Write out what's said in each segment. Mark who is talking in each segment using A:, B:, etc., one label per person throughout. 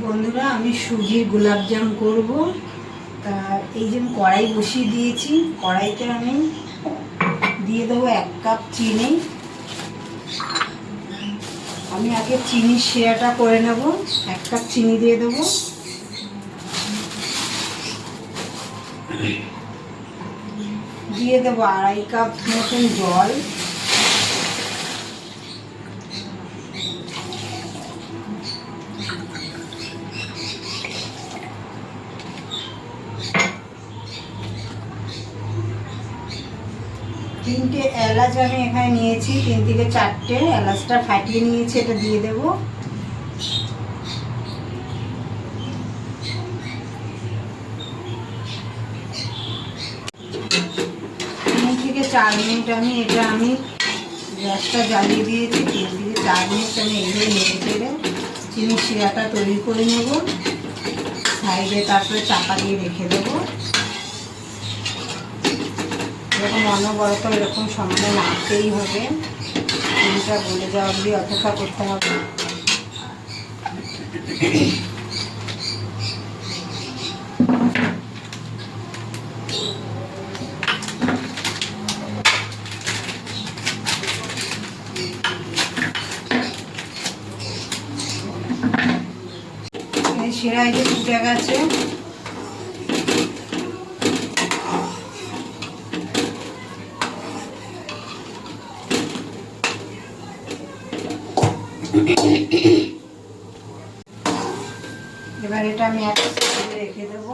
A: বন্ধুরা, আমি সুজির গোলাপজাম করব। তা এই যে কড়াই বসিয়ে দিয়েছি, কড়াইতে আমি দিয়ে দেবো 1 কাপ চিনি। আমি আগে চিনির শিরাটা করে নেব। 1 কাপ চিনি দিয়ে দেবো। দিয়ে দেবো 2.5 কাপ মতন জল। তিনটে এলাচ আমি এখানে নিয়েছি, 3 থেকে 4টে এলাচটা ফাটিয়ে নিয়েছি, এটা দিয়ে দেবো। 3 থেকে 4 মিনিট আমি গ্যাসটা জ্বালিয়ে দিয়েছি। 3 থেকে 4 মিনিট আমি এইভাবে নেড়ে চেড়ে চিনির শিরাটা তৈরি করে নেব। সাইডে তারপরে চাপা দিয়ে রেখে দেবো। এরকম অনবরত এরকম সমানে নাড়তেই হবে। চিনিটা গলে যাওয়া অবধি অপেক্ষা করতে হবে। শিরায় যে ফুটে গেছে, এবার এটা আমি এক সাইডে রেখে দেবো।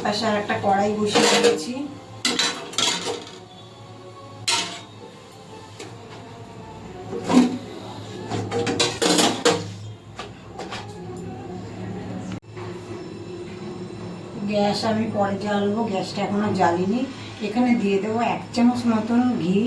A: পাশে আর একটা কড়াই বসিয়ে দিয়েছি। গ্যাস আমি পরে জ্বালবো, গ্যাসটা এখনো জ্বালিনি। এখানে দিয়ে দেবো 1 চামচ মতন ঘি।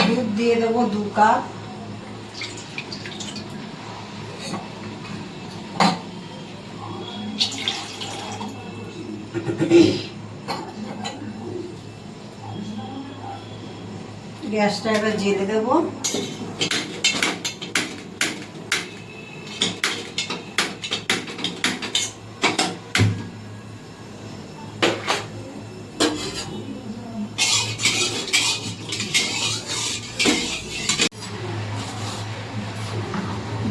A: দুধ দিয়ে দেবো 2 কাপ। গ্যাসটা এবার জেলে দেবো।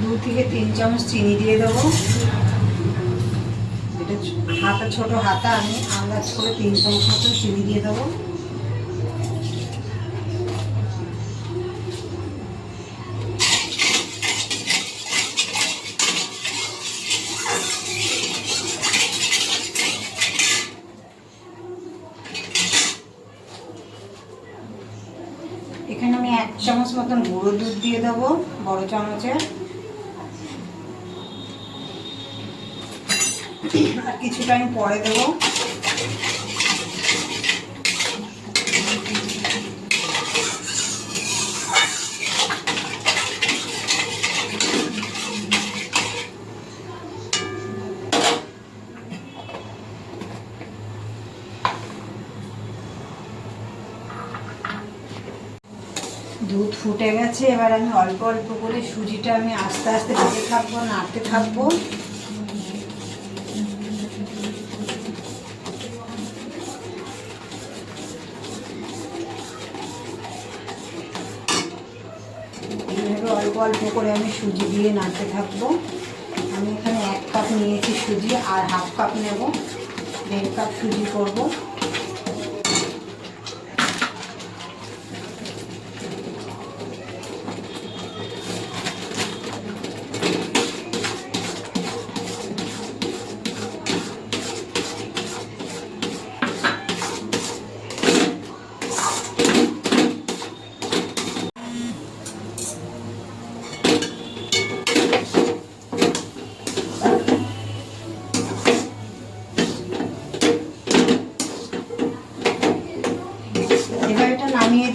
A: দু থেকে 3 চামচ চিনি দিয়ে দেবো। এটা ছোট হাতা, আমি আন্দাজ করে 3 চামচ মতো চিনি দিয়ে দেবো। এখানে আমি 1 চামচ মতন গুঁড়ো দুধ দিয়ে দেবো, বড় চামচের। আর কিছুটা আমি পরে দেবো। দুধ ফুটে গেছে, এবার আমি অল্প অল্প করে সুজিটা আমি আস্তে আস্তে দিতে থাকবো, নাড়তে থাকবো। এইভাবে অল্প অল্প করে আমি সুজি দিয়ে নাড়তে থাকবো। আমি এখানে 1 কাপ নিয়েছি সুজি, আর 1/2 কাপ নেব, 1.5 কাপ সুজি করবো।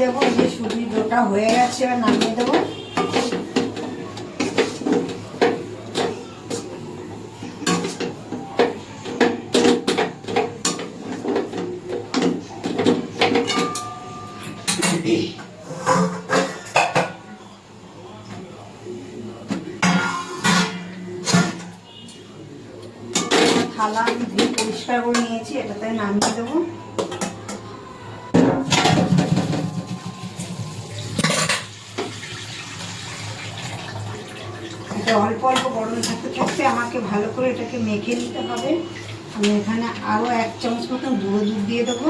A: দেবো। এই যে সুজির ডোটা হয়ে গেছে, এবার নামিয়ে দেবো। থালা আমি ধুয়ে পরিষ্কার করে নিয়েছি, এটাতে নামিয়ে দেবো। এটা অল্প অল্প গরম থাকতে থাকতে আমাকে ভালো করে এটাকে মেখে নিতে হবে। আমি এখানে আরও 1 চামচ মতন গুঁড়ো দুধ দিয়ে দেবো।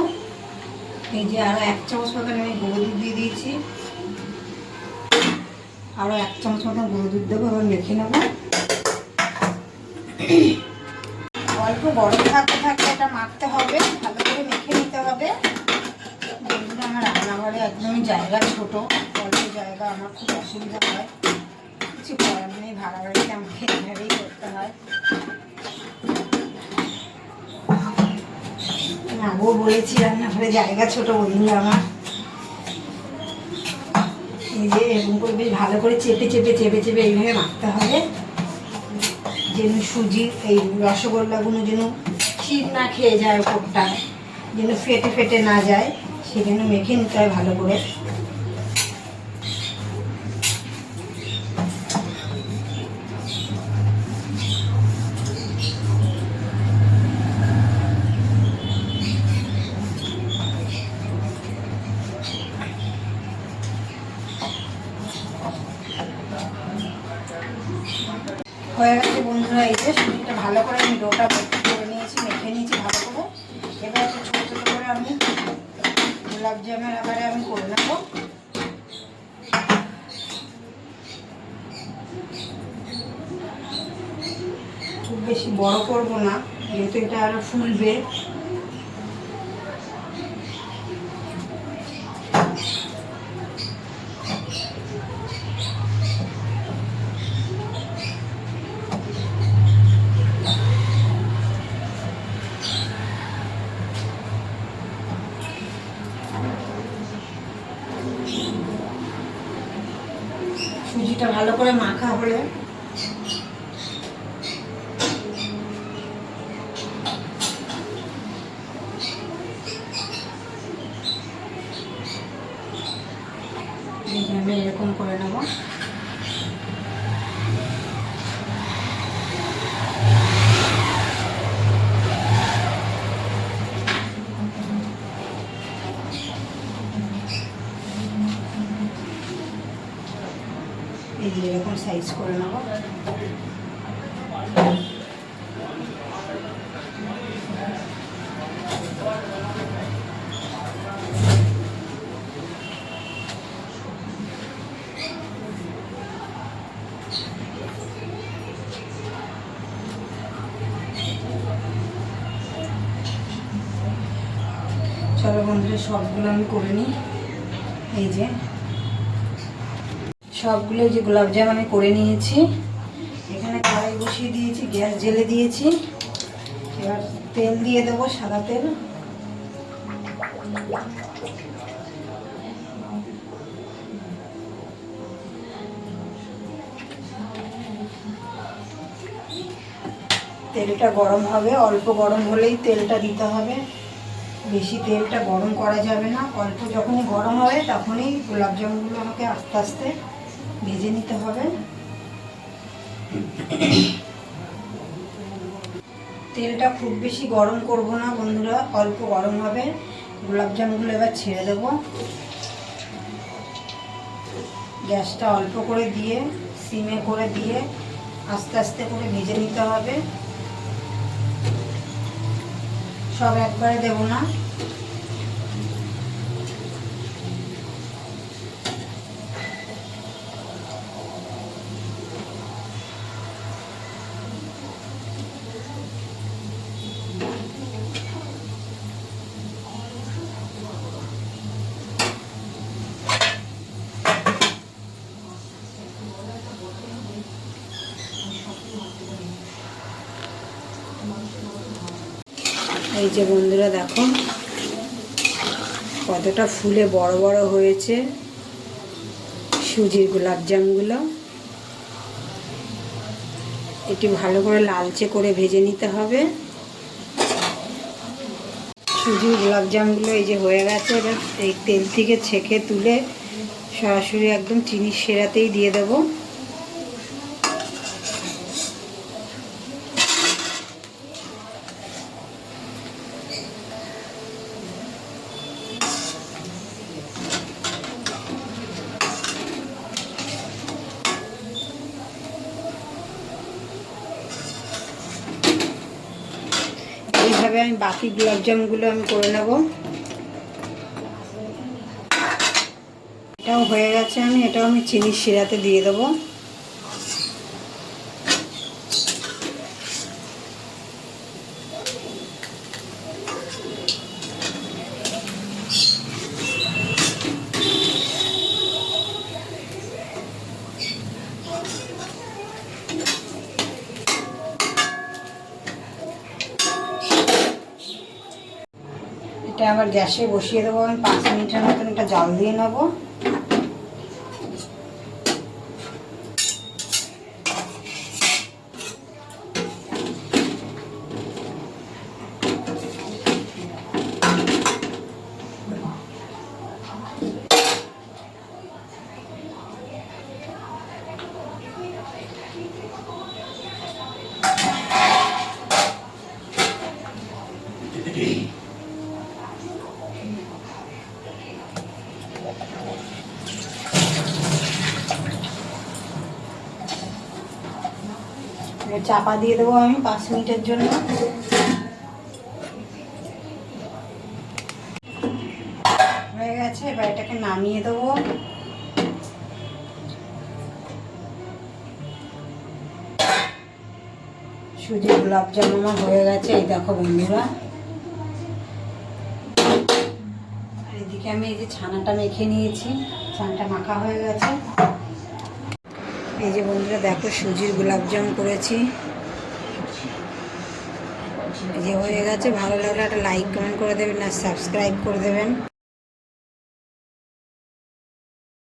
A: এই যে আরও 1 চামচ মতন আমি গুঁড়ো দুধ দিয়ে দিয়েছি, আরও 1 চামচ মতন গুঁড়ো দুধ দেবো। এবার মেখে নেবো। অল্প গরম থাকতে থাকতে এটা মাখতে হবে, ভালো করে মেখে নিতে হবে। বন্ধুরা, আমার রান্নাঘরে একদমই জায়গা ছোট, অল্প জায়গা, আমার খুব অসুবিধা হয়। কিছু করার নেই, ভাড়া বাড়িতে আমাকে এভাবেই করতে হয়। আগেও বলেছি রান্নাঘরে জায়গা ছোট বন্ধুরা আমার। এই যে এরকম করে বেশ ভালো করে চেপে চেপে চেপে চেপে এইভাবে মাখতে হবে, যেন সুজির এই রসগোল্লাগুলো যেন ক্ষীর না খেয়ে যায়, ওপরটা যেন ফেটে ফেটে না যায়, সেজন্য মেখে নিতে হয় ভালো করে। হয়ে গেছে বন্ধুরা, এই যে সুজিটা ভালো করে আমি ডোটা করে নিয়েছি, মেখে নিয়েছি ভালো করে। এবার একটু ছোটো ছোটো করে আমি গোলাপ জামের আকারে আমি করে নেব। খুব বেশি বড় করব না, যেহেতু এটা আরও ফুলবে। সুজিটা ভালো করে মাখা হলে আমি এরকম করে নেব। এই যে এরকম সাইজ করে নেব। চলো বন্ধুরা, সবগুলো আমি করে নিই। এই যে সবগুলো যে গোলাপজাম আমি করে নিয়েছি। এখানে কড়াই বসিয়ে দিয়েছি, গ্যাস জ্বেলে দিয়েছি। এবার তেল দিয়ে দেবো, সাদা তেল। তেলটা গরম হবে, অল্প গরম হলেই তেলটা দিতে হবে, বেশি তেলটা গরম করা যাবে না। অল্প যখনই গরম হবে তখনই গোলাপজামগুলো আমাকে আস্তে আস্তে ভেজে নিতে হবে। তেলটা খুব বেশি গরম করব না বন্ধুরা, অল্প গরম হবে। গোলাপজামগুলো এবার ছেড়ে দেব। গ্যাসটা অল্প করে দিয়ে, সিমে করে দিয়ে আস্তে আস্তে করে ভেজে নিতে হবে। সব একবারে দেব না। এই যে বন্ধুরা দেখো, কতটা ফুলে বড় বড় হয়েছে সুজির গোলাপজামগুলো। একটু ভালো করে লালচে করে ভেজে নিতে হবে। সুজির গোলাপজামগুলো এই যে হয়ে গেছে। এবার এই তেল থেকে ছেঁকে তুলে সরাসরি একদম চিনির শিরাতেই দিয়ে দেবো। এইভাবে আমি বাকি গোলাপজামগুলো আমি করে নেব। এটাও হয়ে গেছে, এটাও আমি চিনির শিরাতে দিয়ে দেবো। এটা আবার গ্যাসে বসিয়ে দেবো। আমি 5 মিনিটের মতন এটা জাল দিয়ে নেব। চাপা দিয়ে দেবো আমি 5 মিনিটের জন্য। হয়ে গেছে, এবার এটাকে নামিয়ে দেবো। সুজির গোলাপজাম আমার হয়ে গেছে, এই দেখো বন্ধুরা। আর এদিকে আমি এই যে ছানাটা মেখে নিয়েছি, ছানাটা মাখা হয়ে গেছে। এই যে বন্ধুরা দেখো সুজির গোলাপজাম করেছি, এই যে হয়ে গেছে। ভালো লাগলে একটা লাইক কমেন্ট করে দেবেন আর সাবস্ক্রাইব করে দেবেন।